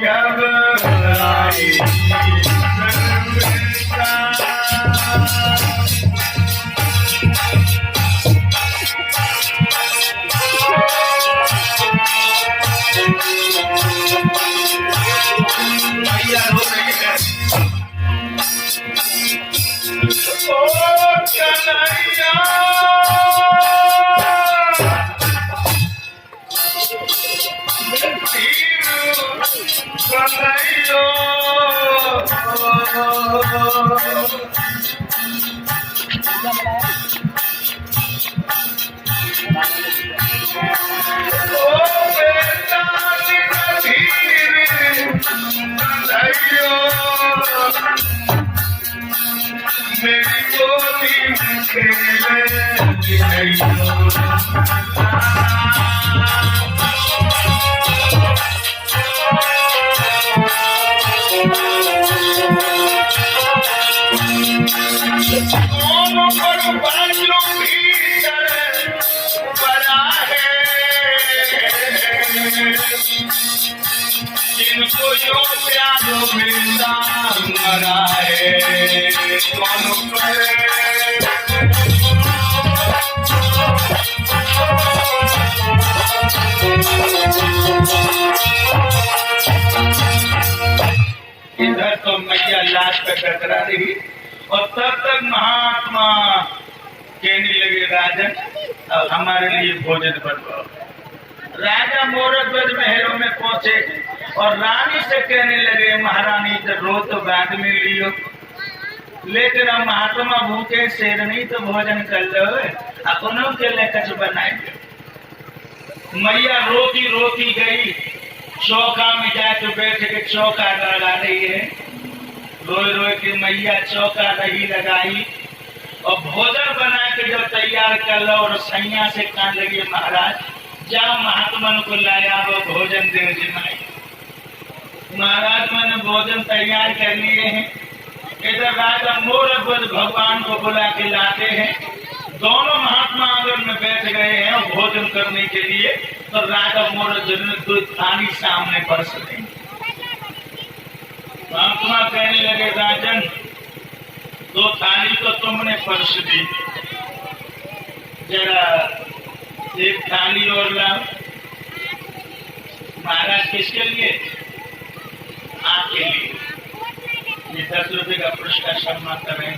घबराई मैया रो रही है। ओ कन्हैया कन्हैया ओ बेटा कबीर कन्हैया मेरी गोदी में खेले दोनों पर बाजू भीतर पड़ा है जिनको जो प्यारो मिलता मरा है दोनों पर इधर तो मैया लाश पे टकरा रही और तब तक महात्मा कहने लगे राजन अब हमारे लिए भोजन बनवाओ। राजा मोरध्वज महलों में पहुंचे और रानी से कहने लगे महारानी तो रो तो बाद में लियो लेकिन अब महात्मा भूखे शेरनी तो भोजन कर लो अपनों के लिए कुछ बनाएंगे। मैया रोती रोती गई चौका में जाके बैठ के चौका लगा रही है रोए रोए के मैया चौका रही लगाई और भोजन बना के जब तैयार कर लो और सैया से कहने लगी महाराज जाओ महात्मा को लाया वो भोजन दे जिमाई। महाराज मैंने भोजन तैयार कर लिए हैं। इधर राजा मोरध्वज भगवान को बुला के लाते हैं। दोनों महात्मा आंगन में बैठ गए हैं और भोजन करने के लिए तो राजा मोरध्वज ने 2 थाली सामने परस दी। महात्मा कहने लगे राजन 2 थाली तो तुमने परस दी जरा 1 थाली और लाओ। महाराज किसके लिए? आपके लिए। ये 10 रुपए का पुरस्कार सम्मान कर रहे हैं।